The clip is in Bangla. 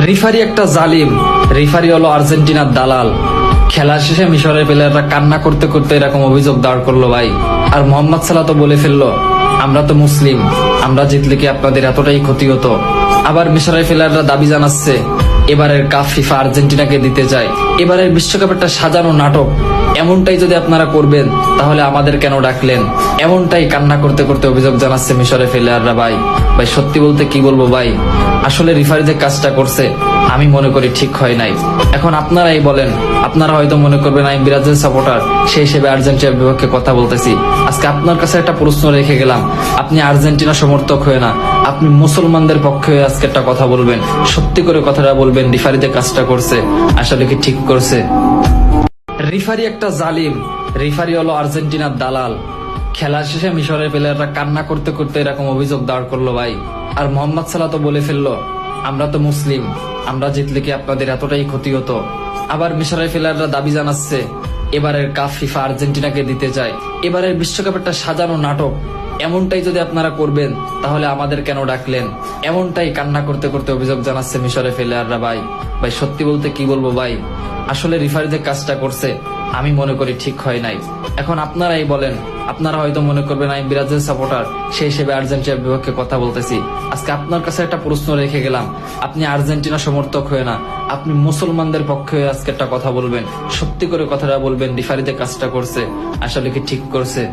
রিফারি একটা জালিম। রিফারি হলো আর্জেন্টিনার দালাল। খেলা শেষে মিশরের প্লেয়াররা কান্না করতে করতে এরকম অভিযোগ দাঁড় করলো ভাই। আর মোহাম্মদ সালাহ তো বলে ফেললো, আমরা তো মুসলিম, আমরা জিতলে কি আপনাদের এতটাই ক্ষতি হতো। আবার মিশরের প্লেয়াররা দাবি জানাচ্ছে এবারের কাপ ফিফা আর্জেন্টিনাকে দিতে চায়। এবারের বিশ্বকাপ একটা সাজানো নাটক। এমনটাই যদি আপনারা করবেন তাহলে আমাদের কেন ডাকলেন। এমনটাই কান্না করতে করতে অভিযোগ জানাচ্ছে মিশরের প্লেয়াররা ভাই। ভাই সত্যি বলতে কি বলবো ভাই, আসলে রিফারি যে কাজটা করছে আমি মনে করি ঠিক হয় নাই। এখন আপনারাই বলেন, আপনারা হয়তো মনে করবেন আমি ব্রাজিল সাপোর্টার, সেই হিসেবে আর্জেন্টিনার বিপক্ষে কথা বলতেছি। আজকে আপনার কাছে একটা প্রশ্ন রেখে গেলাম, আপনি আর্জেন্টিনা সমর্থক হয়ে না, আপনি মুসলমানদের পক্ষে হয়ে আজকে একটা কথা বলবেন। সত্যি করে কথাটা বলবেন, রিফারি যে কাজটা করছে আসলে কি ঠিক করছে। রিফারি একটা জালিম। রিফারি হলো আর্জেন্টিনার দালাল। খেলা শেষে মিশরের প্লেয়াররা কান্না করতে করতে এরকম অভিযোগ দাঁড় করলো ভাই। আর মোহাম্মদ সালাহ তো বলে ফেললো, আমরা তো মুসলিম, আমরা জিতলে কি আপনাদের এতটাই ক্ষতি হতো। আবার মিশরের প্লেয়াররা দাবি জানাচ্ছে এবারের কাপ ফিফা আর্জেন্টিনাকে দিতে চায়। এবারের বিশ্বকাপ একটা সাজানো নাটক। এমনটাই যদি আপনারা করবেন তাহলে আমাদের কেন ডাকলেন। এমনটাই কান্না করতে করতে অভিযোগ জানাচ্ছে মিশরের প্লেয়াররা ভাই। ভাই সত্যি বলতে কি বলবো ভাই, আসলে রিফারি যে কাজটা করছে আমি মনে করি ঠিক হয় নাই। এখন আপনারাই বলেন, আপনারা হয়তো মনে করবেন আমি ব্রাজিল সাপোর্টার, সেই হিসেবে আর্জেন্টিনার বিপক্ষে কথা বলতেছি। আজকে আপনার কাছে একটা প্রশ্ন রেখে গেলাম, আপনি আর্জেন্টিনা সমর্থক হয়ে না, আপনি মুসলমানদের পক্ষে হয়ে আজকে একটা কথা বলবেন। সত্যি করে কথাটা বলবেন, রিফারি যে কাজটা করছে আসলে কি ঠিক করছে।